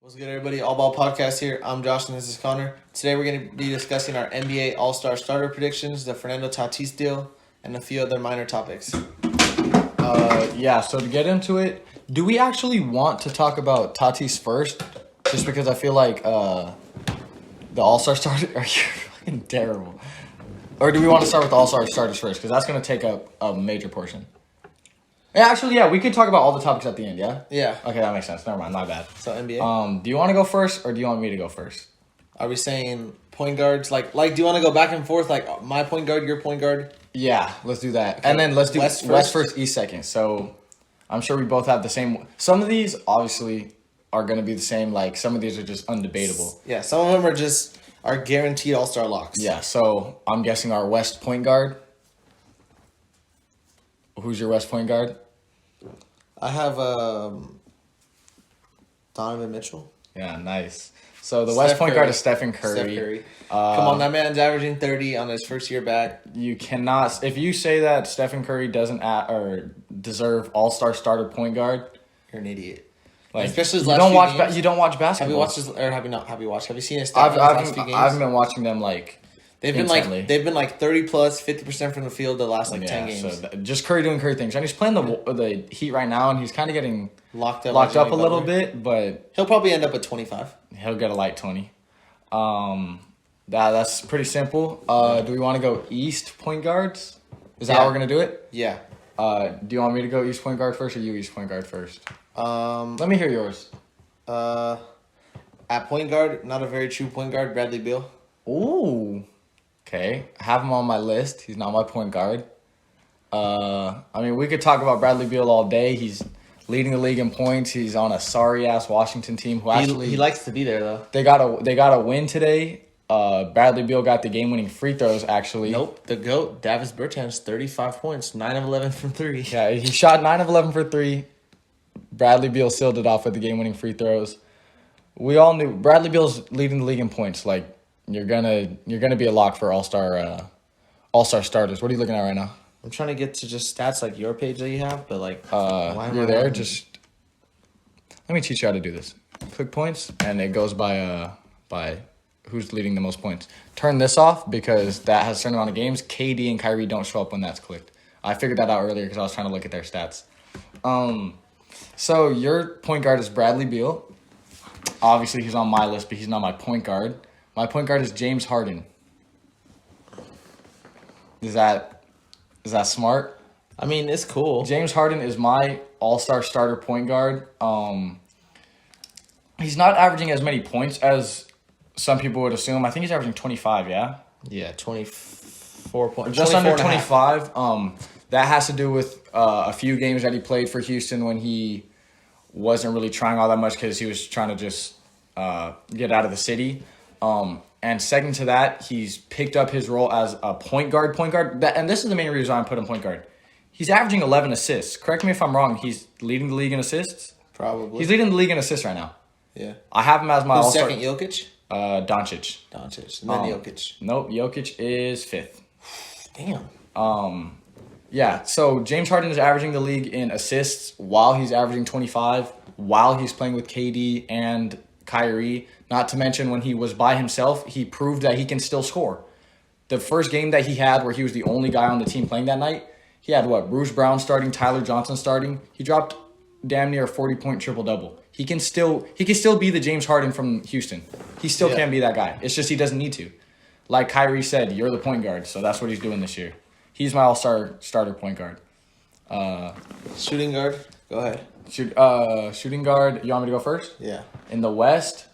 What's good, everybody? All Ball Podcast here. I'm Josh, and this is Connor. Today, we're going to be discussing our NBA All-Star starter predictions, the Fernando Tatis deal, and a few other minor topics. So to get into it, do we actually want to talk about Tatis first? Just because I feel like the All-Star starters are fucking terrible. Or do we want to start with the All-Star starters first? Because that's going to take up a major portion. Yeah, we could talk about all the topics at the end, yeah? Yeah. Okay, that makes sense. Never mind, my bad. So, NBA. Do you want to go first, or do you want me to go first? Are we saying point guards? Like, do you want to go back and forth? Like, my point guard, your point guard? Yeah, let's do that. Okay. And then let's do West West first, East second. So I'm sure we both have the same. Some of these, obviously, are going to be the same. Like, some of these are just undebatable. Yeah, some of them are guaranteed All-Star locks. Yeah, so I'm guessing our West point guard. Who's your West point guard? I have Donovan Mitchell. Yeah, nice. So the Steph West point Curry. guard is Stephen Curry. Steph Curry. Come on, that man's averaging 30 on his first year back. You cannot. If you say that Stephen Curry doesn't deserve All-Star starter point guard, You're an idiot. like Especially his you last don't few watch. games. You don't watch Have basketball. you watched his, or have you not? Have you watched? Have you seen his stats in his last few games? I haven't been watching them like. They've been intently. like 30 plus, 50% from the field the last 10 games. So just Curry doing Curry things, and he's playing the Heat right now, and he's kind of getting locked up a little bit, but he'll probably end up at 25. he'll get a light 20. That's pretty simple. Do we want to go East point guards? Is that how we're gonna do it? Yeah. Do you want me to go East point guard first, or you East point guard first? Let me hear yours. At point guard, not a very true point guard, Bradley Beal. Ooh. Okay, I have him on my list. He's not my point guard. We could talk about Bradley Beal all day. He's leading the league in points. He's on a sorry-ass Washington team who actually... He likes to be there, though. They got a win today. Bradley Beal got the game-winning free throws, actually. Nope. The GOAT, Davis Bertans, 35 points, 9 of 11 from 3. Yeah, he shot 9 of 11 for 3. Bradley Beal sealed it off with the game-winning free throws. We all knew Bradley Beal's leading the league in points. Like, you're gonna be a lock for All-Star starters. What are you looking at right now? I'm trying to get to just stats like your page that you have, but like, why am you're there. Just let me teach you how to do this. Click points, and it goes by who's leading the most points. Turn this off because that has a certain amount of games. KD and Kyrie don't show up when that's clicked. I figured that out earlier because I was trying to look at their stats. So your point guard is Bradley Beal. Obviously, he's on my list, but he's not my point guard. My point guard is James Harden. Is that smart? I mean, it's cool. James Harden is my all-star starter point guard. He's not averaging as many points as some people would assume. I think he's averaging 25, yeah? Yeah, 24 points. Just under 25. That has to do with a few games that he played for Houston when he wasn't really trying all that much because he was trying to just get out of the city. And second to that, he's picked up his role as a point guard. And this is the main reason I put him point guard. He's averaging 11 assists. Correct me if I'm wrong. He's leading the league in assists? Probably. He's leading the league in assists right now. Yeah. I have him as my all-star. Second, Jokic? Doncic. And then Jokic. Nope, Jokic is 5th. Damn. Yeah, so James Harden is averaging the league in assists while he's averaging 25, while he's playing with KD and Kyrie. Not to mention when he was by himself, he proved that he can still score. The first game that he had where he was the only guy on the team playing that night, he had Bruce Brown starting, Tyler Johnson starting. He dropped damn near a 40-point triple-double. He can still be the James Harden from Houston. He still can be that guy. It's just he doesn't need to. Like Kyrie said, you're the point guard, so that's what he's doing this year. He's my all-star starter point guard. Shooting guard? Go ahead. Shooting guard, you want me to go first? Yeah. In the West,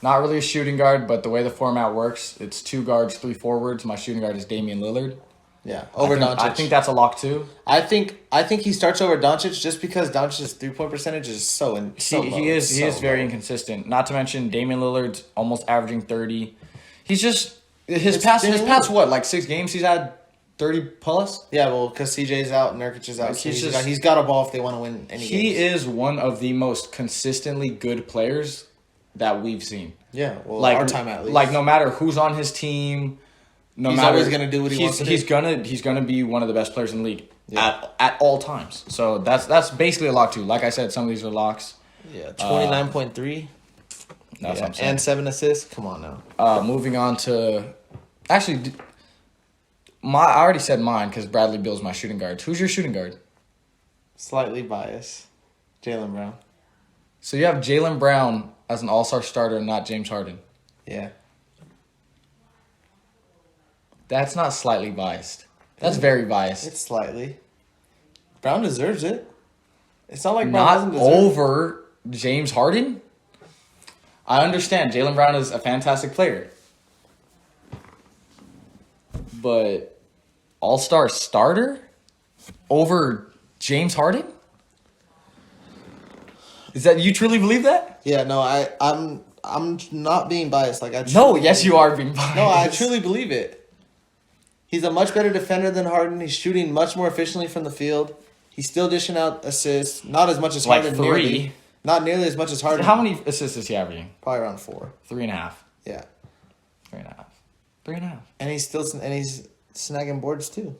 not really a shooting guard, but the way the format works, it's 2 guards, 3 forwards. My shooting guard is Damian Lillard. Yeah, over Doncic. I think that's a lock too. I think he starts over Doncic just because Doncic's 3-point percentage is so low. He is very inconsistent. Not to mention Damian Lillard's almost averaging 30. He's just his past what, like 6 games he's had 30 plus? Yeah, well, because CJ's out, Nurkic is out. Like, so he's got a ball if they want to win any He games. is one of the most consistently good players that we've seen. Yeah, well, like, our time at least. Like, no matter who's on his team, he's always going to do what he wants to do. He's gonna be one of the best players in the league at all times. So that's basically a lock too. Like I said, some of these are locks. Yeah, 29.3. That's what I'm saying. And 7 assists. Come on now. Moving on to, actually, I already said mine because Bradley Beal's my shooting guard. Who's your shooting guard? Slightly biased. Jaylen Brown. So you have Jaylen Brown as an all-star starter and not James Harden. Yeah. That's not slightly biased. That's very biased. It's slightly. Brown deserves it. It's not like Brown Not doesn't deserve it. over James Harden? I understand Jaylen Brown is a fantastic player. But all-star starter over James Harden? Is that, you truly believe that? Yeah, no, I'm not being biased. Like I No, truly yes believe you are being biased. No, I truly believe it. He's a much better defender than Harden. He's shooting much more efficiently from the field. He's still dishing out assists. Not as much as Like Harden. 3. Nearly. Not nearly as much as Harden. How many assists is he averaging? Probably around 4. 3.5. Yeah. 3.5. 3.5. And he's snagging boards too.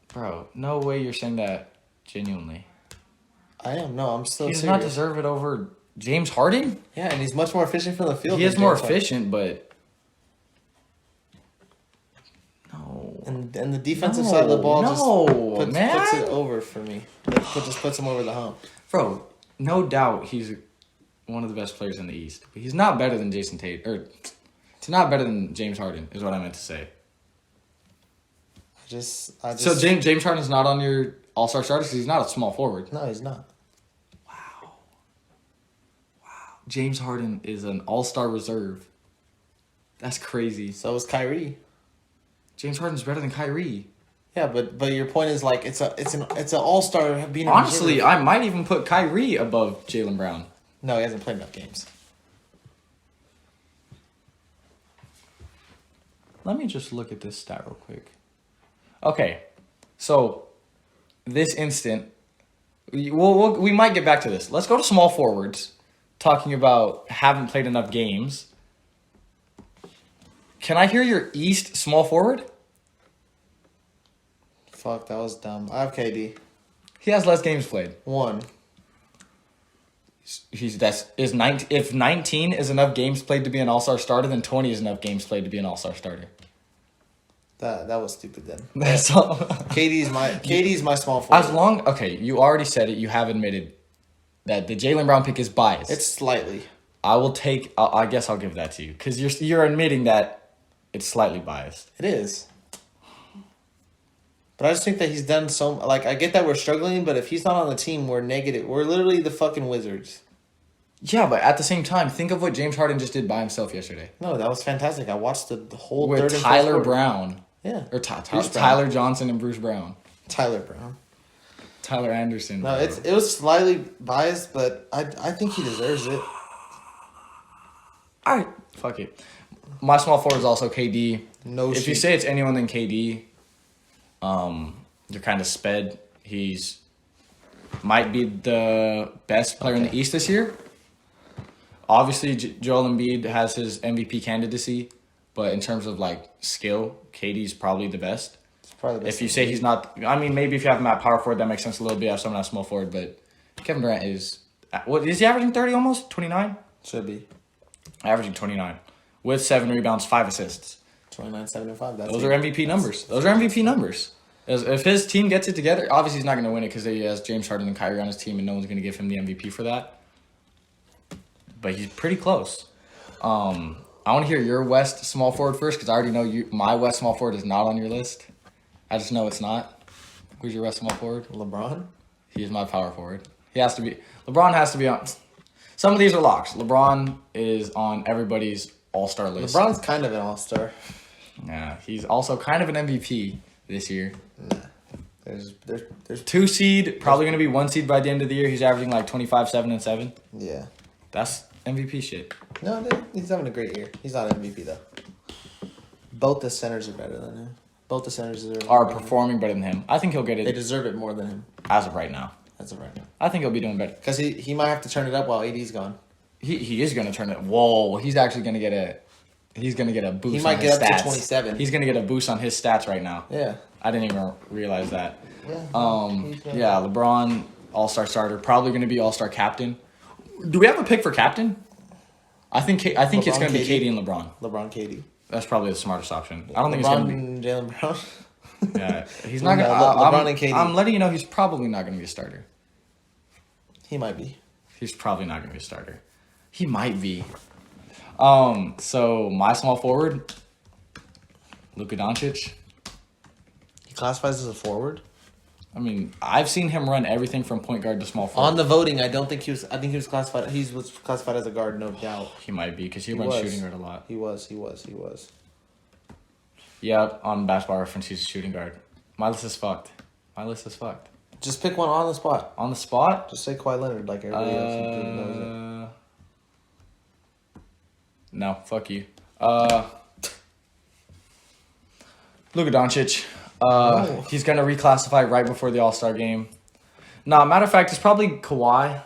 Bro, no way you're saying that genuinely. I am. No, I'm still He does serious. not deserve it over James Harden? Yeah, and he's much more efficient from the field. He is than more James Harden. efficient, but no. And the defensive side of the ball puts it over for me. It just puts him over the hump. Bro, no doubt he's one of the best players in the East. But he's not better than Jason Tate. Or he's not better than James Harden, is what I meant to say. I just So James Harden's not on your all-star starters because he's not a small forward. No, he's not. Wow. James Harden is an all-star reserve. That's crazy. So is Kyrie. James Harden's better than Kyrie. Yeah, but your point is like it's an all-star being a Honestly, reserve. I might even put Kyrie above Jaylen Brown. No, he hasn't played enough games. Let me just look at this stat real quick. Okay, so this instant, we might get back to this. Let's go to small forwards, talking about haven't played enough games. Can I hear your East small forward? Fuck, that was dumb. I have KD. He has less games played. 1. If 19 is enough games played to be an all-star starter, then 20 is enough games played to be an all-star starter. That was stupid then. That's all. KD's my small forward. Okay, you already said it. You have admitted that the Jaylen Brown pick is biased. It's slightly. I guess I'll give that to you because you're admitting that it's slightly biased. It is. But I just think that he's done so. Like I get that we're struggling, but if he's not on the team, we're negative. We're literally the fucking Wizards. Yeah, but at the same time, think of what James Harden just did by himself yesterday. No, that was fantastic. I watched the whole with third and Tyler fourth quarter. Brown. Yeah. Or Bruce Tyler Johnson and Bruce Brown. Tyler Brown. Tyler Anderson. No, bro. it was slightly biased, but I think he deserves it. All right, fuck it. My small forward is also KD. If you say it's anyone than KD, you're kind of sped. He's might be the best player in the East this year. Obviously, Joel Embiid has his MVP candidacy, but in terms of like skill, KD's probably the best. Probably the best If you say he's not, I mean, maybe if you have him at power forward, that makes sense a little bit. Have someone at small forward, but Kevin Durant is what is he averaging? 30 almost 29. Should be Averaging 29 with 7 rebounds, 5 assists. 29-75. Those are MVP numbers. Those are MVP numbers. If his team gets it together, obviously he's not going to win it because he has James Harden and Kyrie on his team, and no one's going to give him the MVP for that. But he's pretty close. I want to hear your West small forward first because I already know my West small forward is not on your list. I just know it's not. Who's your West small forward? LeBron. He is my power forward. He has to be. LeBron has to be on. Some of these are locks. LeBron is on everybody's all-star list. LeBron's kind of an all-star. Yeah, he's also kind of an MVP this year. Nah. There's 2 seed, probably going to be 1 seed by the end of the year. He's averaging like 25, 7, and 7. Yeah. That's MVP shit. No, dude, he's having a great year. He's not MVP though. Both the centers are better than him. Both the centers Are performing better than him. I think he'll get They it deserve it more than him. as of right now. As of right now. I think he'll be doing better. Because he might have to turn it up while AD's gone. He is going to turn it. Whoa, he's actually going to get a. He's going to get a boost. He might on his get up stats. to 27. He's going to get a boost on his stats right now. Yeah. I didn't even realize that. Yeah. LeBron, all-star starter, probably going to be all-star captain. Do we have a pick for captain? I think it's LeBron, going to be KD. KD and LeBron. LeBron, KD. That's probably the smartest option. I don't think LeBron it's going to be. and Jalen Brown. Yeah, he's not going to. LeBron and KD. I'm letting you know he's probably not going to be a starter. He might be. He's probably not going to be a starter. He might be. So my small forward, Luka Doncic. He classifies as a forward. I mean, I've seen him run everything from point guard to small forward. On the voting, I don't think he was. I think he was classified. He was classified as a guard, no doubt. He might be because he runs shooting guard a lot. He was. Yeah, on Basketball Reference, he's a shooting guard. My list is fucked. Just pick one on the spot. On the spot? Just say Kawhi Leonard like everybody else knows No, fuck you. Luka Doncic. No. He's gonna reclassify right before the All-Star game. No, matter of fact, it's probably Kawhi.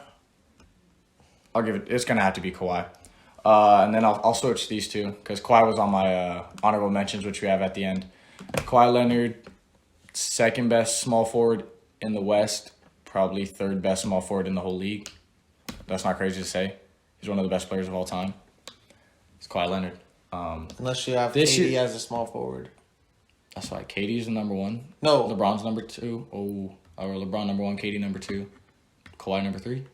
I'll give it. It's gonna have to be Kawhi. And then I'll switch these two because Kawhi was on my honorable mentions, which we have at the end. Kawhi Leonard, second best small forward in the West, probably third best small forward in the whole league. That's not crazy to say. He's one of the best players of all time. It's Kawhi Leonard. Unless you have This KD year- as a small forward. That's right. KD's the number one. No. LeBron's number two. Oh, or LeBron number one, KD number two, Kawhi number three.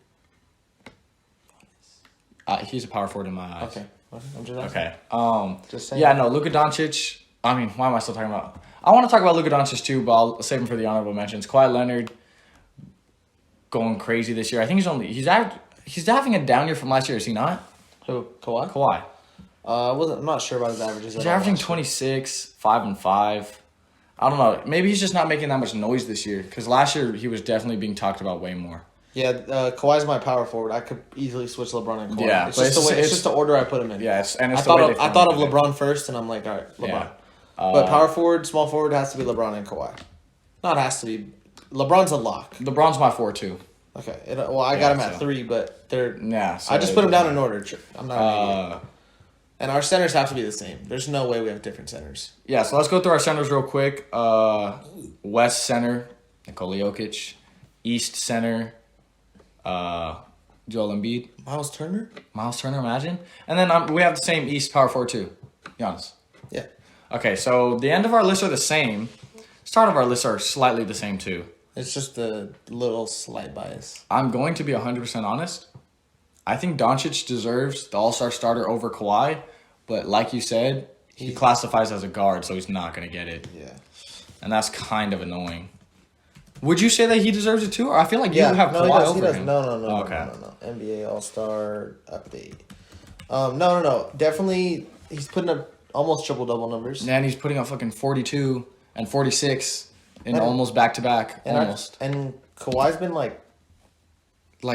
He's a power forward in my eyes. Okay. I'm just asking. Okay. Just saying. Yeah, no, Luka Doncic. I mean, why am I still talking about? I want to talk about Luka Doncic too, but I'll save him for the honorable mentions. Kawhi Leonard going crazy this year. I think he's having a down year from last year. Is he not? Who? Kawhi? Kawhi. I'm not sure about his averages. He's averaging 26, 5 and 5. I don't know. Maybe he's just not making that much noise this year because last year he was definitely being talked about way more. Yeah, Kawhi's my power forward. I could easily switch LeBron and Kawhi. Yeah, it's but just the order I put him in. Yeah, I the way thought they of formatted it. LeBron first, and I'm like, all right, LeBron. Yeah. But power forward, small forward has to be LeBron and Kawhi. Not has to be. LeBron's a lock. LeBron's my 4 too. Okay. I got him at 3, but they're. Yeah. I just put him down in order. I'm not an idiot. And our centers have to be the same. There's no way we have different centers. Yeah, so let's go through our centers real quick. West center, Nikola Jokic. East center, Joel Embiid. Miles Turner? Imagine. And then we have the same East power forward too. Giannis. Yeah. Okay, so the end of our list are the same. Start of our list are slightly the same too. It's just a little slight bias. I'm going to be 100% honest. I think Doncic deserves the All-Star starter over Kawhi, but like you said, he classifies as a guard, so he's not going to get it. Yeah. And that's kind of annoying. Would you say that he deserves it too? Or I feel like you have Kawhi over him. No. Okay. No. NBA All-Star update. No. Definitely, he's putting up almost triple-double numbers. And he's putting up fucking 42 and 46 in almost back-to-back. Almost. And Kawhi's been like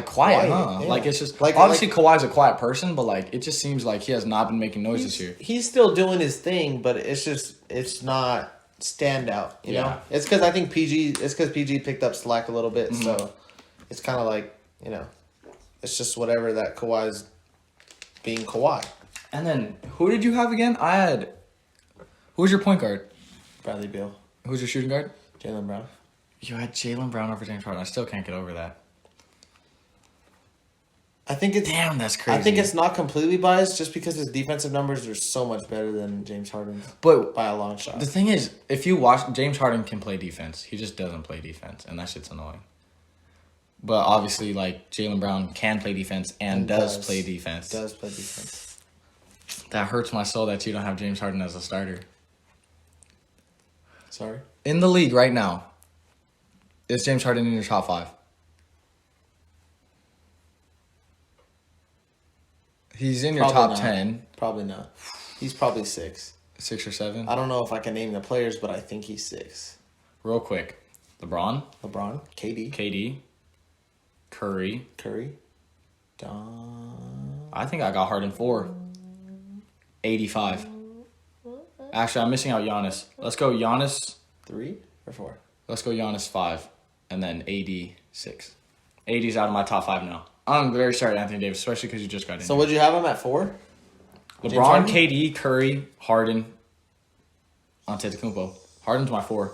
quiet, huh? Yeah. Like, it's just... obviously, Kawhi's a quiet person, but, like, it just seems like he has not been making noise this year. He's still doing his thing, but it's not standout, you know? It's because I think PG picked up slack a little bit, so it's kind of like, you know, it's just whatever that Kawhi's being Kawhi. And then, who did you have again? Who was your point guard? Bradley Beal. Who's your shooting guard? Jaylen Brown. You had Jaylen Brown over James Harden. I still can't get over that. I think it's Damn, that's crazy. I think it's not completely biased just because his defensive numbers are so much better than James Harden's But by a long shot. the thing is, if you watch, James Harden can play defense. He just doesn't play defense, and that shit's annoying. But obviously, like, Jaylen Brown can play defense and does play defense. Does play defense. That hurts my soul that you don't have James Harden as a starter. Sorry? In the league right now, is James Harden in your top 5? He's in your Probably top not. 10. Probably not. He's probably 6. 6 or 7. I don't know if I can name the players, but I think he's 6. Real quick. LeBron, KD, KD, Curry. Don. I think I got Harden 4. 85. Actually, I'm missing out Giannis. Let's go Giannis. 3 or 4? Let's go Giannis 5. And then AD 6. AD's out of my top 5 now. I'm very sorry, Anthony Davis, especially because you just got in. So would you have him at 4? LeBron, KD, Curry, Harden, Antetokounmpo. Harden's my 4.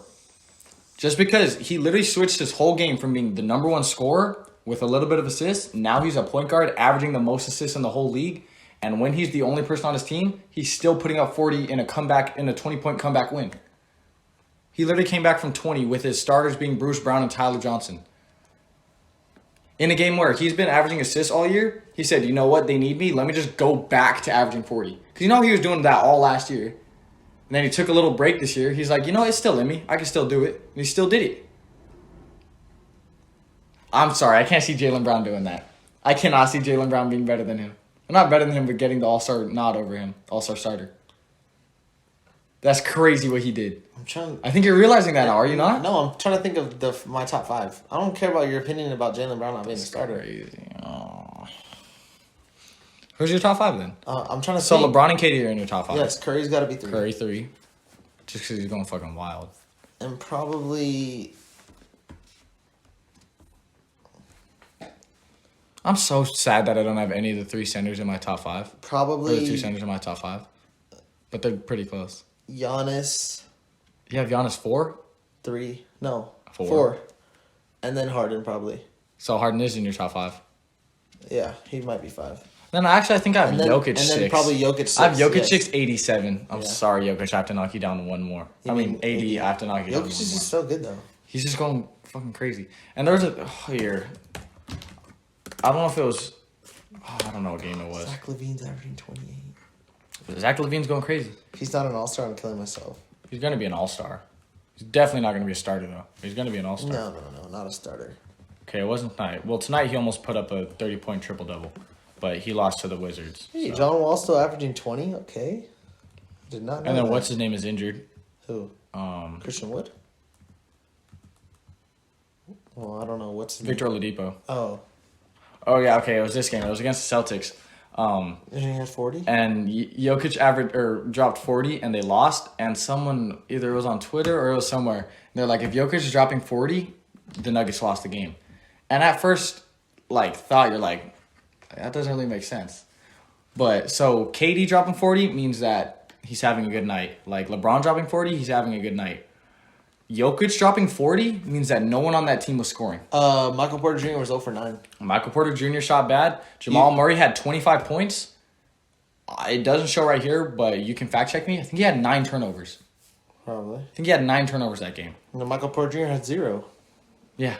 Just because he literally switched his whole game from being the number 1 scorer with a little bit of assists. Now he's a point guard, averaging the most assists in the whole league. And when he's the only person on his team, he's still putting up 40 in a 20-point comeback win. He literally came back from 20 with his starters being Bruce Brown and Tyler Johnson. In a game where he's been averaging assists all year, he said, you know what, they need me. Let me just go back to averaging 40. Because you know he was doing that all last year. And then he took a little break this year. He's like, you know, it's still in me. I can still do it. And he still did it. I'm sorry. I can't see Jaylen Brown doing that. I cannot see Jaylen Brown being better than him. Not better than him, but getting the all-star nod over him. All-star starter. That's crazy what he did. I think you're realizing that now, are you not? No, I'm trying to think of my top 5. I don't care about your opinion about Jaylen Brown not being a starter. Crazy. Oh. Who's your top 5 then? I'm trying to So think. LeBron and KD are in your top 5. Yes, Curry's got to be 3. Curry 3. Just because he's going fucking wild. And probably... I'm so sad that I don't have any of the 3 centers in my top 5. Probably... Or the 2 centers in my top 5. But they're pretty close. Giannis... You have Giannis 4? 3. No. 4. 4. And then Harden, probably. So Harden is in your top 5. Yeah, he might be 5. Then actually, I think I have Jokic 6. And then probably Jokic 6. I have Jokic yes. 6, 87. I'm Yeah. sorry, Jokic. I have to knock you down to one more. You I mean, mean 80. I have to knock you down to Jokic one is more. just so good, though. He's just going fucking crazy. And there was a here. I don't know if it was. I don't know what game it was. Zach LaVine's averaging 28. Zach LaVine's going crazy. If he's not an all-star, I'm killing myself. He's going to be an all-star. He's definitely not going to be a starter, though. He's going to be an all-star. No, not a starter. Okay, it wasn't tonight. Well, tonight he almost put up a 30-point triple-double. But he lost to the Wizards. Hey, so. John Wall still averaging 20? Okay. Did not know And then that. what's his name is injured. Who? Christian Wood? Well, I don't know. What's his Victor name? Oladipo. Oh, yeah, okay. It was this game. It was against the Celtics. Isn't he at 40? And Jokic dropped 40 and they lost. And someone, either it was on Twitter or it was somewhere, and they're like, if Jokic is dropping 40, the Nuggets lost the game. And at first, thought you're like, that doesn't really make sense. But so KD dropping 40 means that he's having a good night. Like LeBron dropping 40, he's having a good night. Jokic dropping 40 means that no one on that team was scoring. Michael Porter Jr. was 0 for 9. Michael Porter Jr. shot bad. Jamal Murray had 25 points. It doesn't show right here, but you can fact check me. I think he had 9 turnovers. Probably. I think he had 9 turnovers that game. No, Michael Porter Jr. had 0. Yeah.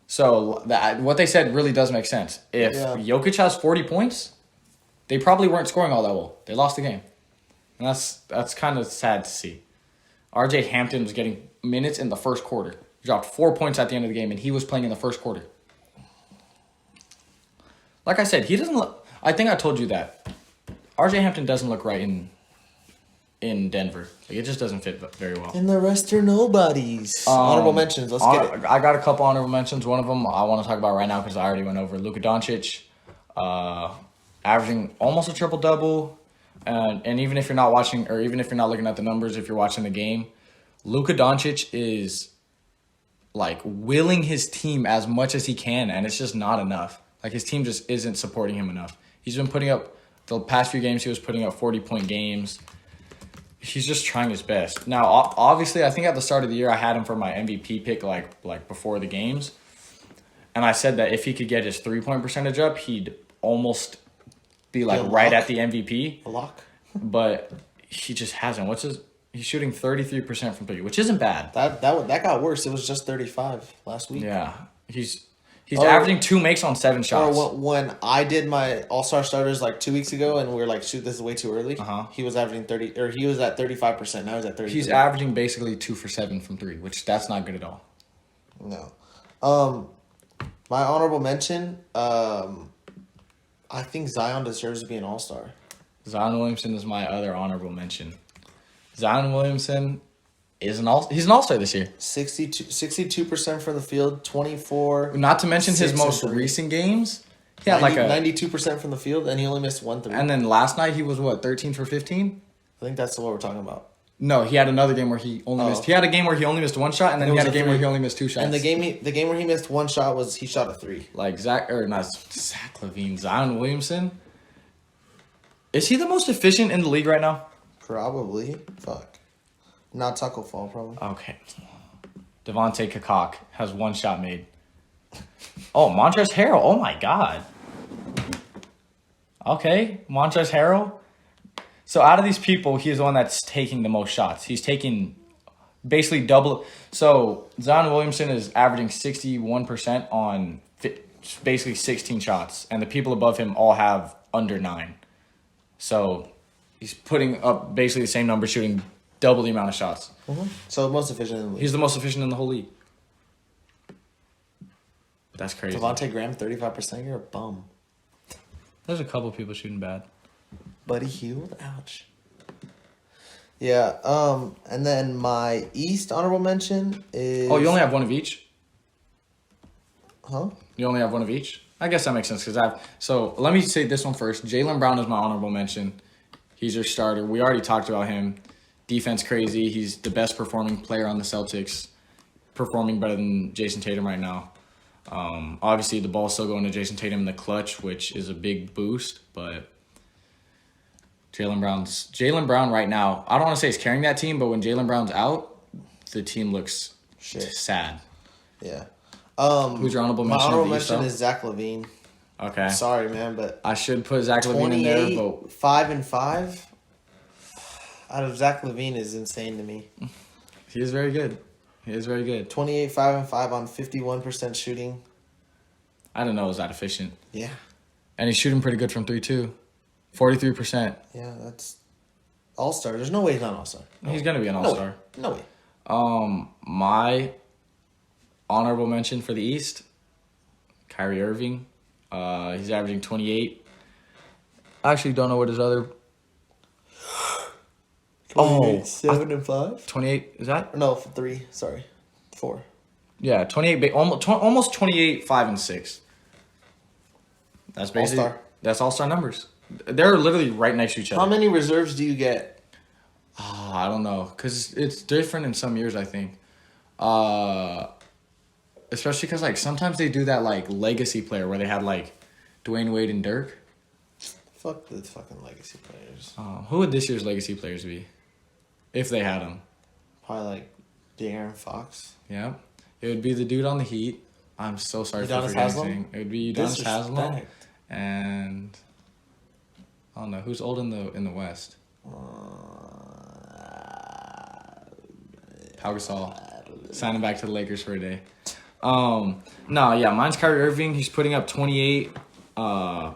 So what they said really does make sense. If Jokic has 40 points, they probably weren't scoring all that well. They lost the game. And that's kind of sad to see. RJ Hampton was getting minutes in the first quarter. He dropped 4 points at the end of the game, and he was playing in the first quarter. Like I said, he doesn't look... I think I told you that. RJ Hampton doesn't look right in Denver. It just doesn't fit very well. And the rest are nobodies. Honorable mentions. Let's get it. I got a couple honorable mentions. One of them I want to talk about right now because I already went over Luka Doncic, averaging almost a triple-double. And even if you're not watching, or even if you're not looking at the numbers, if you're watching the game, Luka Doncic is willing his team as much as he can, and it's just not enough. His team just isn't supporting him enough. He's been putting up, the past few games, he was putting up 40-point games. He's just trying his best. Now, obviously, I think at the start of the year, I had him for my MVP pick, like before the games. And I said that if he could get his 3-point percentage up, he'd almost be right at the MVP. A lock. But he just hasn't. He's shooting 33% from 3, which isn't bad. That got worse. It was just 35 last week. Yeah. He's averaging 2 makes on 7 shots. Or when I did my All-Star starters 2 weeks ago and we were like, shoot, this is way too early. He was averaging 30, or he was at 35%. Now he's at 30. He's averaging basically 2 for 7 from 3, which that's not good at all. No. My honorable mention, I think Zion deserves to be an All-Star. Zion Williamson is my other honorable mention. Zion Williamson he's an All-Star this year. 62% from the field, 24. Not to mention his most recent games. He had 92% from the field, and he only missed 1 3. And then last night he was 13 for 15? I think that's what we're talking about. No, he had another game where he only missed. He had a game where he only missed 1 shot, and then he had a game where he only missed 2 shots. And the game where he missed 1 shot was he shot a 3. Zach LaVine, Zion Williamson. Is he the most efficient in the league right now? Probably. Fuck. Not Taco Fall, probably. Okay. Devontae Kakak has 1 shot made. Oh, Montrezl Harrell. Oh my God. Okay, Montrezl Harrell. So out of these people, he's the one that's taking the most shots. He's taking basically double. So Zion Williamson is averaging 61% on basically 16 shots, and the people above him all have under 9. So he's putting up basically the same number, shooting double the amount of shots. Mm-hmm. So most efficient in the league. He's the most efficient in the whole league. That's crazy. Devontae Graham, 35%. You're a bum. There's a couple people shooting bad. Buddy Hield, ouch. Yeah, and then my East honorable mention is... Oh, you only have one of each? Huh? You only have one of each? I guess that makes sense because So let me say this one first. Jaylen Brown is my honorable mention. He's your starter. We already talked about him. Defense crazy. He's the best performing player on the Celtics. Performing better than Jason Tatum right now. Obviously, the ball's still going to Jason Tatum in the clutch, which is a big boost, but... Jaylen Brown right now, I don't want to say he's carrying that team, but when Jaylen Brown's out, the team looks sad. Yeah. Who's your honorable mention? My honorable mention is Zach LaVine. Okay. Sorry, man, but I should put Zach LaVine in there, but 5-5 out of Zach LaVine is insane to me. He is very good. He is very good. 28, 5-5 on 51% shooting. I didn't know it was that efficient. Yeah. And he's shooting pretty good from 3 too. 43%. Yeah, that's all-star. There's no way he's not an all-star. He's going to be an all-star. No way. My honorable mention for the East, Kyrie Irving. He's averaging 28. I actually don't know what his other... 7-5? 28, is that? No, 3. Sorry. 4. Yeah, 28, almost 28, 5, and 6. That's basically... All-star. That's all-star numbers. They're literally right next to each other. How many reserves do you get? I don't know, because it's different in some years, I think. Especially because, like, sometimes they do that, like, legacy player where they had, like, Dwayne Wade and Dirk. Fuck the fucking legacy players. Who would this year's legacy players be? If they had them. Probably, like, De'Aaron Fox. Yeah. It would be the dude on the Heat. I'm so sorry for forgetting his name. It would be Udonis Haslem. And... I don't know. Who's old in the West? Pau Gasol. Signing back to the Lakers for a day. Mine's Kyrie Irving. He's putting up 28, 5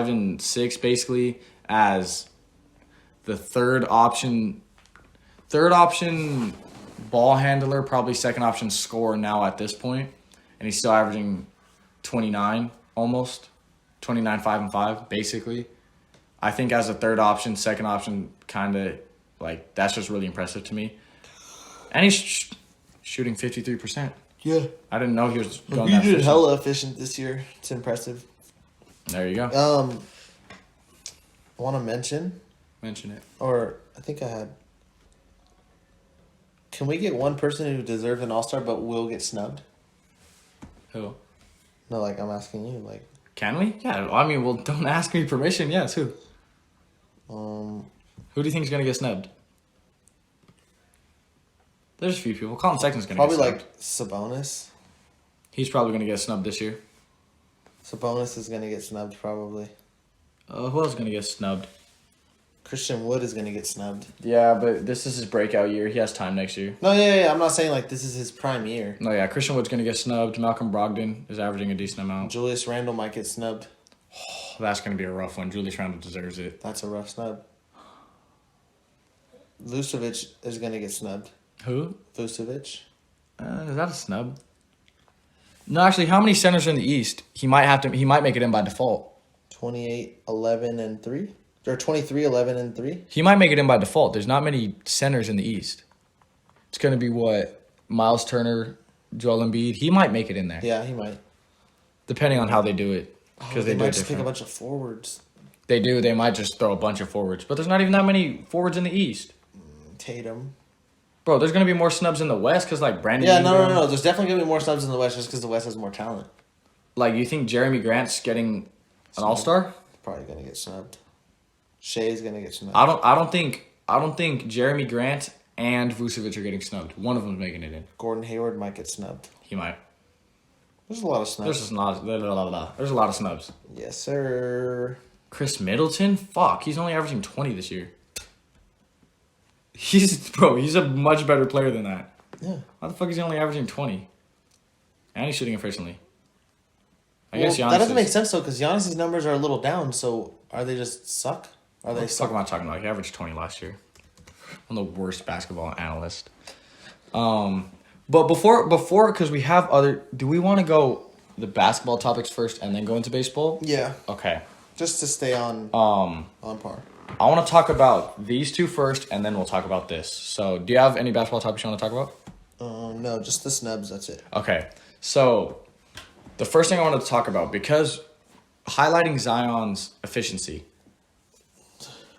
and 6 basically as the third option ball handler, probably second option scorer now at this point, and he's still averaging 29 almost, 29, 5 and 5 basically. I think as a third option, second option, kind of like that's just really impressive to me. And he's shooting 53%. Yeah. I didn't know he was going that that efficient. He did hella efficient this year. It's impressive. There you go. I want to mention it. Or I think I had. Can we get one person who deserves an all-star but will get snubbed? Who? No, like I'm asking you, like. Can we? Yeah. I mean, well, don't ask me permission. Yes, who? Who do you think is gonna get snubbed? There's a few people. Colin Sexton's gonna probably get snubbed. Probably like Sabonis. He's probably gonna get snubbed this year. Sabonis is gonna get snubbed probably. Who else is gonna get snubbed? Christian Wood is gonna get snubbed. Yeah, but this is his breakout year. He has time next year. No, yeah. I'm not saying like this is his prime year. No, yeah. Christian Wood's gonna get snubbed. Malcolm Brogdon is averaging a decent amount. Julius Randle might get snubbed. Oh, that's gonna be a rough one. Julius Randle deserves it. That's a rough snub. Vucevic is gonna get snubbed. Who? Vucevic. Is that a snub? No, actually, how many centers are in the East? He might make it in by default. 28, 11, and 3? Or 23, 11, and 3? He might make it in by default. There's not many centers in the East. It's going to be what? Miles Turner, Joel Embiid. He might make it in there. Yeah, he might. Depending on how they do it. Because they might just pick a bunch of forwards. They do. They might just throw a bunch of forwards. But there's not even that many forwards in the East. Tatum. Bro, there's going to be more snubs in the West because, like, Brandon Ingram. No. There's definitely going to be more snubs in the West just because the West has more talent. Like, you think Jeremy Grant's getting an all-star? Probably going to get snubbed. Shea's going to get snubbed. I don't think Jeremy Grant and Vucevic are getting snubbed. One of them's making it in. Gordon Hayward might get snubbed. He might. There's a lot of snubs. There's a lot of snubs. Yes, sir. Chris Middleton? Fuck, he's only averaging 20 this year. He's a much better player than that. Yeah. Why the fuck is he only averaging 20? And he's shooting efficiently. I guess Giannis that doesn't make sense though, because Giannis's numbers are a little down. So are they just suck? Are they? What the fuck am I talking about? He averaged 20 last year. I'm the worst basketball analyst. But before, because we have other. Do we want to go the basketball topics first and then go into baseball? Yeah. Okay. Just to stay on par. I want to talk about these two first, and then we'll talk about this. So, do you have any basketball topics you want to talk about? No, just the snubs. That's it. Okay. So, the first thing I wanted to talk about, because highlighting Zion's efficiency,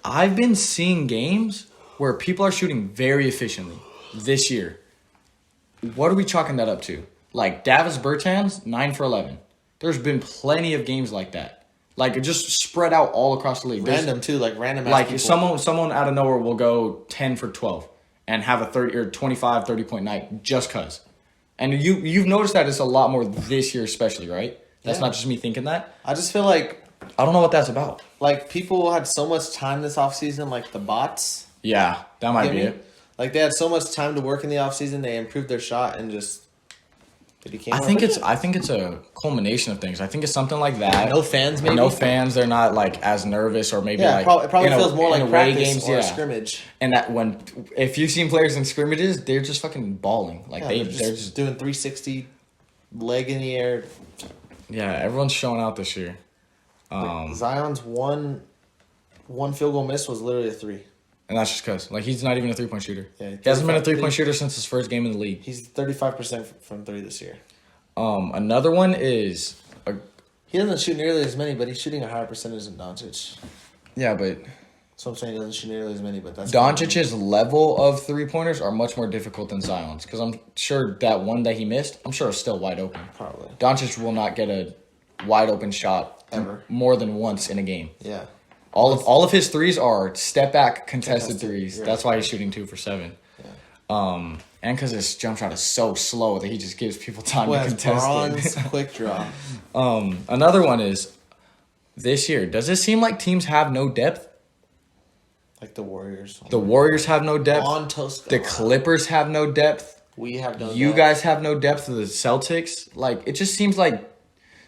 I've been seeing games where people are shooting very efficiently this year. What are we chalking that up to? Like Davis Bertans, 9 for 11. There's been plenty of games like that. Like it just spread out all across the league. Random too, like random. Like people. someone out of nowhere will go 10 for 12 and have a 30 or 25, 30-point night just cause. And you've noticed that it's a lot more this year, especially, right? That's not just me thinking that. I just feel like I don't know what that's about. Like people had so much time this offseason, like the bots. Yeah, that might be it. Like they had so much time to work in the offseason, they improved their shot and just it became. I think it's a culmination of things. I think it's something like that. No fans, maybe. No fans. They're not like as nervous, or maybe like it probably feels more like away practice games, or a scrimmage. And that if you've seen players in scrimmages, they're just fucking balling. Like they're just doing 360, leg in the air. Yeah, everyone's showing out this year. Zion's one field goal miss was literally a 3. And that's just because, like, he's not even a 3-point shooter. Yeah, he hasn't been a 3-point shooter since his first game in the league. He's 35% from 3 this year. Another one is... he doesn't shoot nearly as many, but he's shooting a higher percentage than Doncic. Yeah, but... So I'm saying he doesn't shoot nearly as many, but that's... Doncic's level of three-pointers are much more difficult than Zion's. Because I'm sure that one that he missed, I'm sure it's still wide open. Probably. Doncic will not get a wide-open shot ever more than once in a game. Yeah. All of his threes are step-back contested threes. That's why he's shooting 2 for 7. Yeah. And because his jump shot is so slow that he just gives people time to contest it. Quick draw. Another one is, this year, does it seem like teams have no depth? Like the Warriors. The Warriors have no depth. On Tosca. The Clippers have no depth. We have no depth. You guys have no depth. The Celtics. Like, it just seems like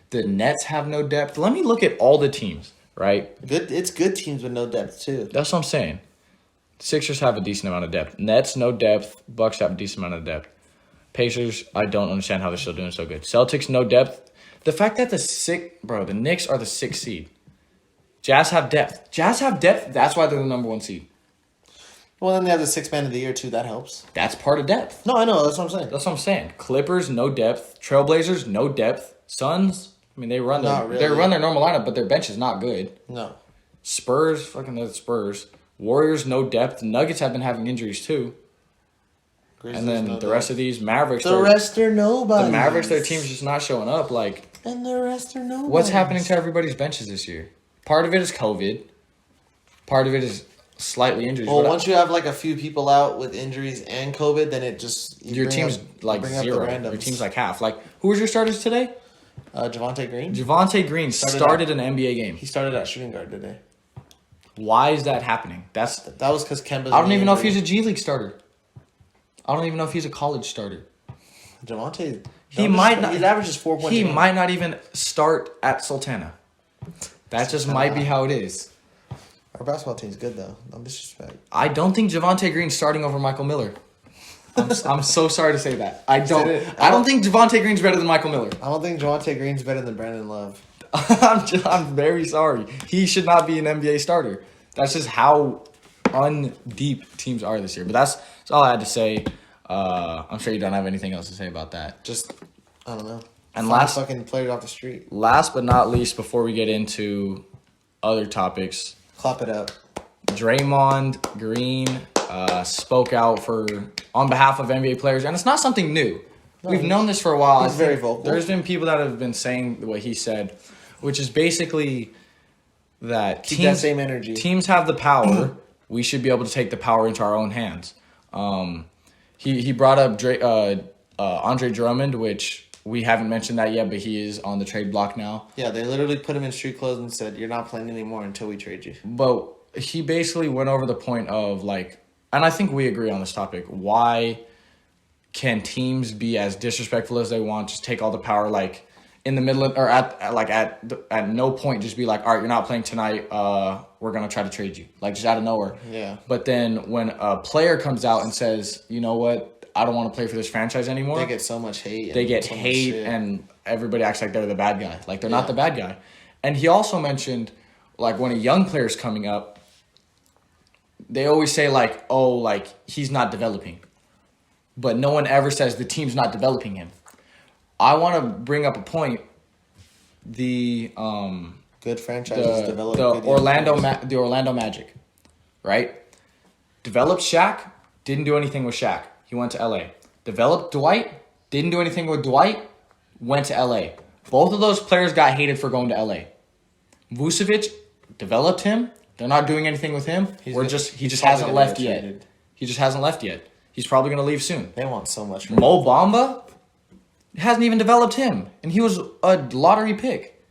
the Nets have no depth. Let me look at all the teams, right? It's good teams with no depth, too. That's what I'm saying. Sixers have a decent amount of depth. Nets, no depth. Bucks have a decent amount of depth. Pacers, I don't understand how they're still doing so good. Celtics, no depth. The fact that the Knicks are the 6th seed. Jazz have depth. That's why they're the number 1 seed. Well, then they have the 6th man of the year, too. That helps. That's part of depth. No, I know. That's what I'm saying. Clippers, no depth. Trailblazers, no depth. Suns, I mean, they run their normal lineup, but their bench is not good. No. Spurs, they're the Spurs. Warriors, no depth. Nuggets have been having injuries, too. Grizzlies, and then the rest of these Mavericks. The rest are nobody. The Mavericks, their team's just not showing up. And the rest are nobody. What's happening to everybody's benches this year? Part of it is COVID. Part of it is slightly injuries. Well, once you have a few people out with injuries and COVID, then it just your team's like 0. Your team's like half. Who was your starters today? Javonte Green. Javonte Green started an NBA game. He started at shooting guard today. Why is that happening? That was because Kemba's. I don't even know if he's a G League starter. I don't even know if he's a college starter. Javonte. He might not. His average is 4 points. He might not even start at Sultana. That just might be how it is. Our basketball team's good though. No disrespect. I don't think Javonte Green's starting over Michael Miller. I'm so sorry to say that. I don't think Javonte Green's better than Michael Miller. I don't think Javonte Green's better than Brandon Love. I'm very sorry. He should not be an NBA starter. That's just how undeep teams are this year. But that's all I had to say. I'm sure you don't have anything else to say about that. Just, I don't know. And fucking players off the street. Last but not least, before we get into other topics, clap it up. Draymond Green spoke out on behalf of NBA players, and it's not something new. No, we've known this for a while. He's very vocal. There's been people that have been saying what he said, which is basically that same energy. Teams have the power. We should be able to take the power into our own hands. He brought up Andre Drummond, which we haven't mentioned that yet, but he is on the trade block now. Yeah, they literally put him in street clothes and said, "You're not playing anymore until we trade you." But he basically went over the point of like, and I think we agree on this topic. Why can teams be as disrespectful as they want, just take all the power, like in the middle of, or at no point just be like, all right, you're not playing tonight. We're gonna try to trade you, like just out of nowhere. Yeah. But then when a player comes out and says, you know what, I don't want to play for this franchise anymore. They get so much hate. They get hate, and everybody acts like they're the bad guy. Like they're not the bad guy. And he also mentioned, like when a young player's coming up, they always say like, oh, like he's not developing. But no one ever says the team's not developing him. I want to bring up a point. The good franchises develop the Orlando Magic, right? Developed Shaq, didn't do anything with Shaq. He went to LA. Developed Dwight, didn't do anything with Dwight, went to LA. Both of those players got hated for going to LA. Vucevic developed him. They're not doing anything with him. He just hasn't left yet. He just hasn't left yet. He's probably going to leave soon. They want so much. Mo Bamba hasn't even developed him, and he was a lottery pick.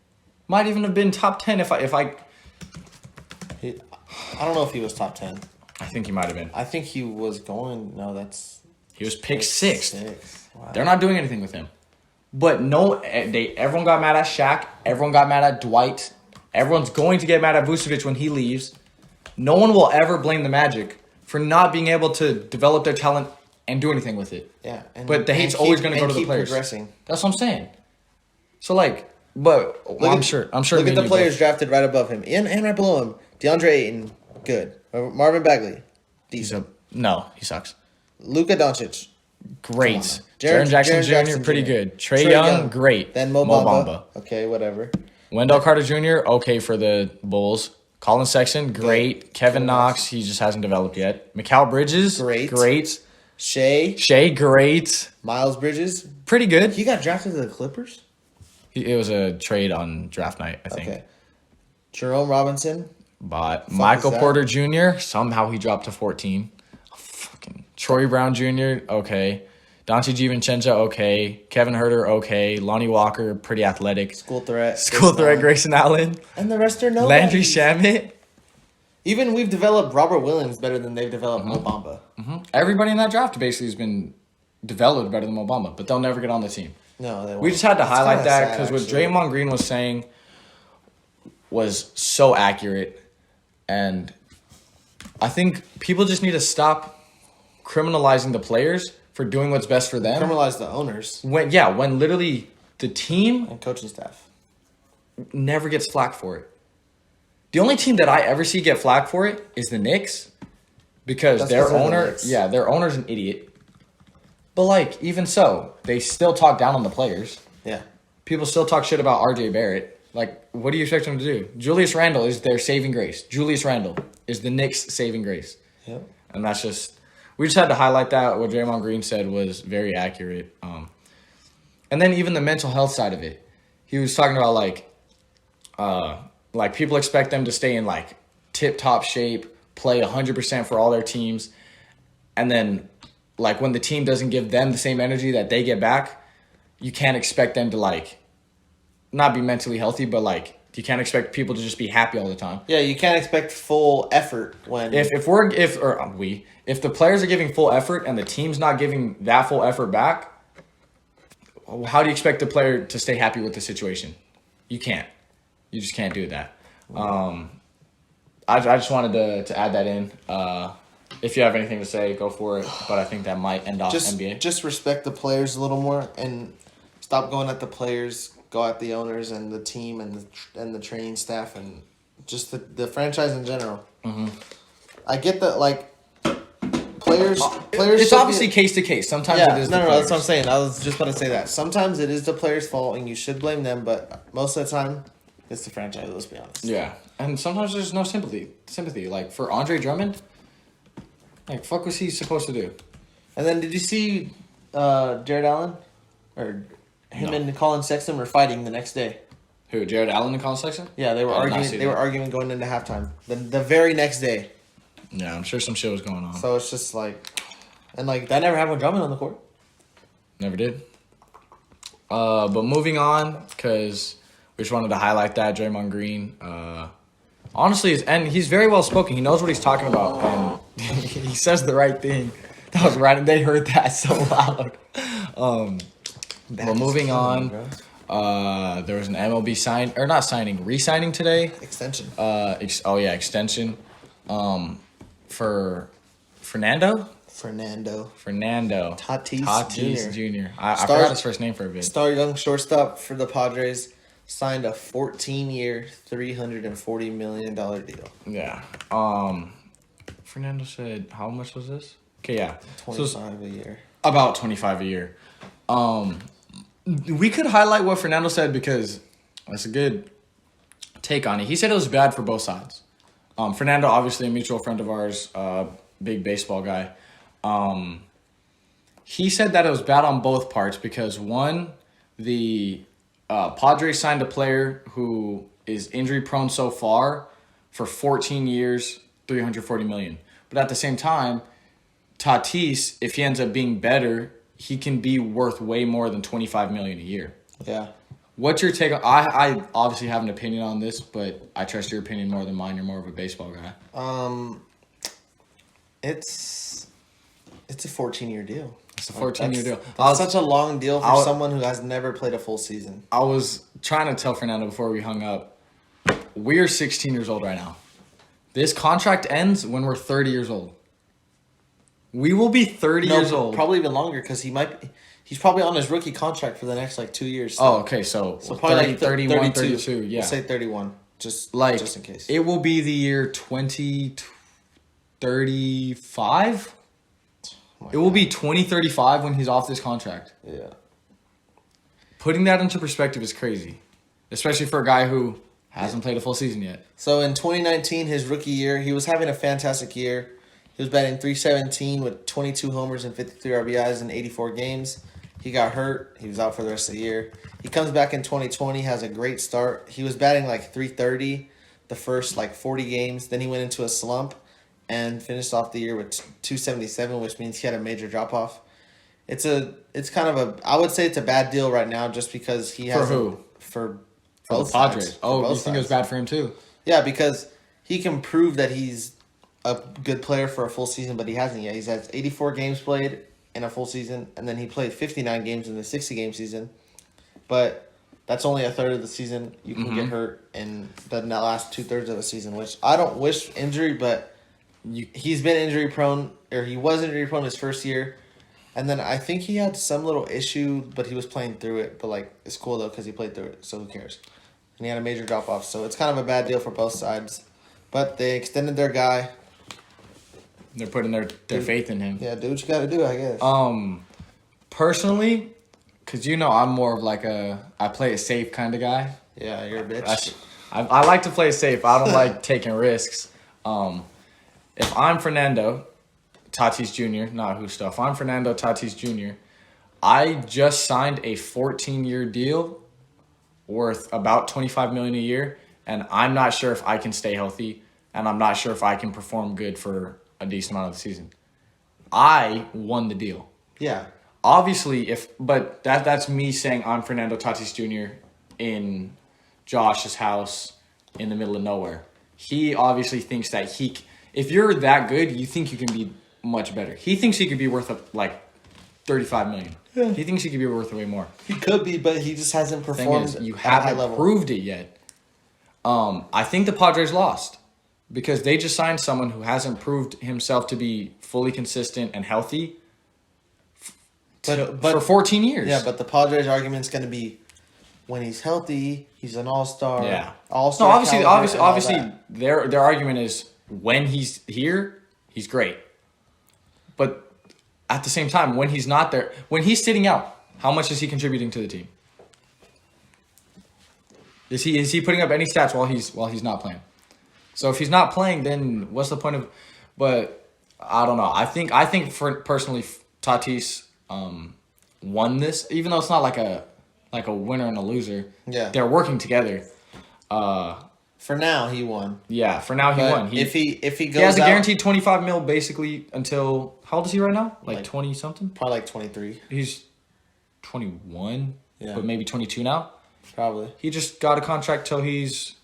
Might even have been top 10 if I. I don't know if he was top 10. I think he might have been. I think he was going. No, that's. He was picked sixth. Wow. They're not doing anything with him. But no, everyone got mad at Shaq. Everyone got mad at Dwight. Everyone's going to get mad at Vucevic when he leaves. No one will ever blame the Magic for not being able to develop their talent and do anything with it. Yeah. But the hate's always going to go to the players. Progressing. That's what I'm saying. So, like, but I'm sure. Look at the players drafted right above him and right below him. DeAndre Ayton, good. Marvin Bagley, decent. No, he sucks. Luka Doncic, great. Jaren Jackson Jr., pretty good. Trae Young, great. Then Mo Bamba. Okay, whatever. Wendell Carter Jr., okay for the Bulls. Colin Sexton, great. Good. Kevin Knox, he just hasn't developed yet. Mikal Bridges, great. Shea, great. Miles Bridges, pretty good. He got drafted to the Clippers? It was a trade on draft night, I think. Okay. Jerome Robinson. But Michael Porter Jr., somehow he dropped to 14. Fucking Troy Brown Jr., okay. Dante DiVincenzo, okay. Kevin Huerter, okay. Lonnie Walker, pretty athletic. School threat, Grayson Allen. And the rest are nobody. Landry Shamet. Even we've developed Robert Williams better than they've developed Mo Bamba. Mm-hmm. Everybody in that draft basically has been developed better than Mo Bamba, but they'll never get on the team. No, they won't. We just had to highlight that because what Draymond Green was saying was so accurate. And I think people just need to stop criminalizing the players for doing what's best for them. Criminalize the owners. When literally the team and coaching staff never gets flack for it. The only team that I ever see get flack for it is the Knicks because their owner's an idiot. But like even so, they still talk down on the players. Yeah. People still talk shit about RJ Barrett. Like, what do you expect them to do? Julius Randle is their saving grace. Julius Randle is the Knicks' saving grace. Yep. And that's just... We just had to highlight that. What Draymond Green said was very accurate. And then even the mental health side of it. He was talking about, like people expect them to stay in, like, tip-top shape, play 100% for all their teams. And then, like, when the team doesn't give them the same energy that they get back, you can't expect them to, like... not be mentally healthy, but like you can't expect people to just be happy all the time. Yeah, you can't expect full effort when if the players are giving full effort and the team's not giving that full effort back, how do you expect the player to stay happy with the situation? You can't. You just can't do that. I just wanted to add that in. If you have anything to say, go for it. But I think that might end off NBA. Just respect the players a little more and stop going at the players. Go at the owners and the team and the training staff and just the franchise in general. Mm-hmm. I get that, like, players. It's obviously case to case. Sometimes it is. No, that's what I'm saying. I was just about to say that. Sometimes it is the players' fault and you should blame them, but most of the time, it's the franchise. Let's be honest. Yeah, and sometimes there's no sympathy. Like for Andre Drummond, like fuck, was he supposed to do? And then did you see Jared Allen or? Him and Colin Sexton were fighting the next day. Who, Jared Allen and Colin Sexton? Yeah, they were arguing. They were arguing going into halftime. The very next day. Yeah, I'm sure some shit was going on. So it's just like, and like that never happened with Drummond on the court. Never did. But moving on, because we just wanted to highlight that Draymond Green. Honestly, and he's very well spoken. He knows what he's talking about, and he says the right thing. That was right, and they heard that so loud. But moving on, there was an MLB re-signing today. Extension. Extension. For Fernando. Tatis Jr. I forgot his first name for a bit. Star young shortstop for the Padres signed a 14-year, $340 million deal. Yeah. Fernando said, how much was this? Okay, yeah. 25 a year. About 25 a year. We could highlight what Fernando said because that's a good take on it. He said it was bad for both sides. Fernando, obviously a mutual friend of ours, big baseball guy. He said that it was bad on both parts because one, the Padres signed a player who is injury prone so far for 14 years, $340 million. But at the same time, Tatis, if he ends up being better, he can be worth way more than $25 million a year. Yeah. What's your take on? I obviously have an opinion on this, but I trust your opinion more than mine. You're more of a baseball guy. It's a 14-year deal. It's a 14-year deal. That's such a long deal for someone who has never played a full season. I was trying to tell Fernando before we hung up, we're 16 years old right now. This contract ends when we're 30 years old. We will be 30 years old. Probably even longer because he's probably on his rookie contract for the next 2 years. So. Oh, okay. So probably 31, 32. Yeah. We'll say 31. Just in case. It will be the year 2035. It will be 2035 when he's off this contract. Yeah. Putting that into perspective is crazy, especially for a guy who hasn't played a full season yet. So in 2019, his rookie year, he was having a fantastic year. He was batting .317 with 22 homers and 53 RBIs in 84 games. He got hurt. He was out for the rest of the year. He comes back in 2020, has a great start. He was batting .330 the first 40 games. Then he went into a slump and finished off the year with .277, which means he had a major drop-off. I would say it's a bad deal right now just because he has... For who? For the Padres. Oh, you think it was bad for him too? Yeah, because he can prove that he's a good player for a full season, but he hasn't yet. He's had 84 games played in a full season, and then he played 59 games in the 60-game season. But that's only a third of the season. You can get hurt in the last 2/3 of the season, which I don't wish injury, but he's been injury prone, or he was injury prone his first year. And then I think he had some little issue, but he was playing through it. But it's cool though because he played through it, so who cares? And he had a major drop off, so it's kind of a bad deal for both sides. But they extended their guy. They're putting their faith in him. Yeah, do what you got to do, I guess. Personally, because I'm more of I play it safe kind of guy. Yeah, you're a bitch. I like to play it safe. I don't like taking risks. If I'm Fernando Tatis Jr., not Justo, if I'm Fernando Tatis Jr., I just signed a 14-year deal worth about $25 million a year, and I'm not sure if I can stay healthy, and I'm not sure if I can perform good for a decent amount of the season. I won the deal. Yeah. Obviously, but that's me saying I'm Fernando Tatis Jr. in Josh's house in the middle of nowhere. He obviously thinks that if you're that good, you think you can be much better. He thinks he could be worth $35 million. Yeah. He thinks he could be worth way more. He could be, but he just hasn't performed you haven't proved it yet. I think the Padres lost because they just signed someone who hasn't proved himself to be fully consistent and healthy for 14 years. Yeah, but the Padres argument's going to be when he's healthy, he's an all-star. Yeah. All-star. No, obviously their argument is when he's here, he's great. But at the same time, when he's not there, when he's sitting out, how much is he contributing to the team? Is he putting up any stats while he's not playing? So if he's not playing, then what's the point of? But I don't know. I think personally, Tatis won this, even though it's not like a winner and a loser. Yeah, they're working together. For now, he won. Yeah, for now he won. If he goes, he has a guaranteed $25 million basically until how old is he right now? 20 something. Probably 23. He's 21. Yeah. but maybe 22 now. Probably. He just got a contract till he's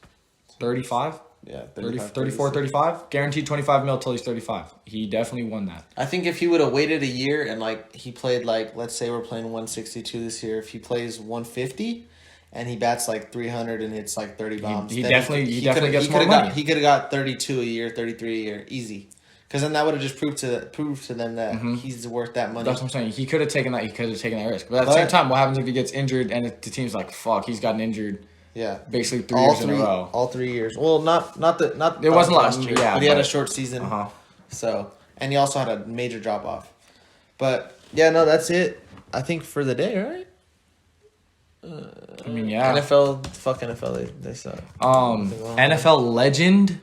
35. Yeah, 34, 35. Guaranteed 25 mil till he's 35. He definitely won that. I think if he would have waited a year and like he played like, let's say we're playing 162 this year, if he plays 150 and he bats like 300 and hits like 30 bombs, He then definitely gets more money. He could have got 32 a year, 33 a year, easy. Because then that would have just proved to them that he's worth that money. That's what I'm saying. He could have taken that. He could have taken that risk. But at the same time, what happens if he gets injured and the team's like, "Fuck, he's gotten injured." Yeah, basically 3 years in a row. All 3 years. Well, not It wasn't last year. Yeah, but he had a short season. So, and he also had a major drop off. But yeah, no, that's it. I think for the day, right? I mean, yeah. Fuck NFL. They suck. NFL legend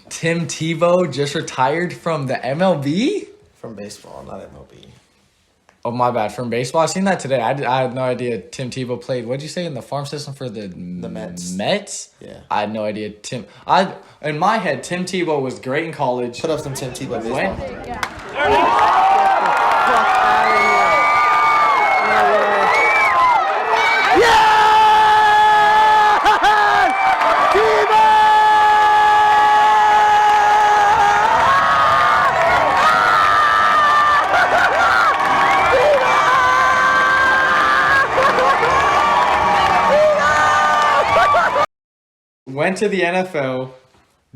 Tim Tebow just retired from the MLB. From baseball, not MLB. Oh, my bad. From baseball, I seen that today. I had no idea Tim Tebow played. What'd you say in the farm system for the Mets? Mets? Yeah. I had no idea. In my head, Tim Tebow was great in college. Put up some Tim Tebow baseball. Went to the NFL,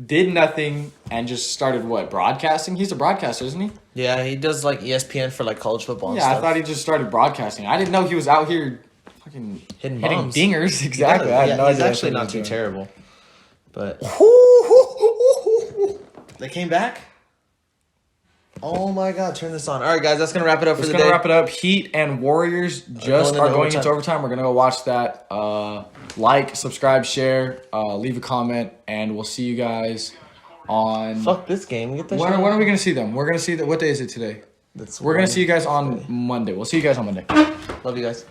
did nothing, and just started broadcasting? He's a broadcaster, isn't he? Yeah, he does like ESPN for like college football and stuff. I thought he just started broadcasting. I didn't know he was out here fucking hitting dingers. Exactly. I had no he's idea actually not too terrible. But they came back? Oh my God, turn this on. All right, guys, that's going to wrap it up for the day. That's going to wrap it up. Heat and Warriors just are going into overtime. We're going to go watch that. Like, subscribe, share, leave a comment, and we'll see you guys on... Fuck this game. Get this when are we going to see them? We're going to see... What day is it today? We're going to see you guys on Monday. We'll see you guys on Monday. Love you guys.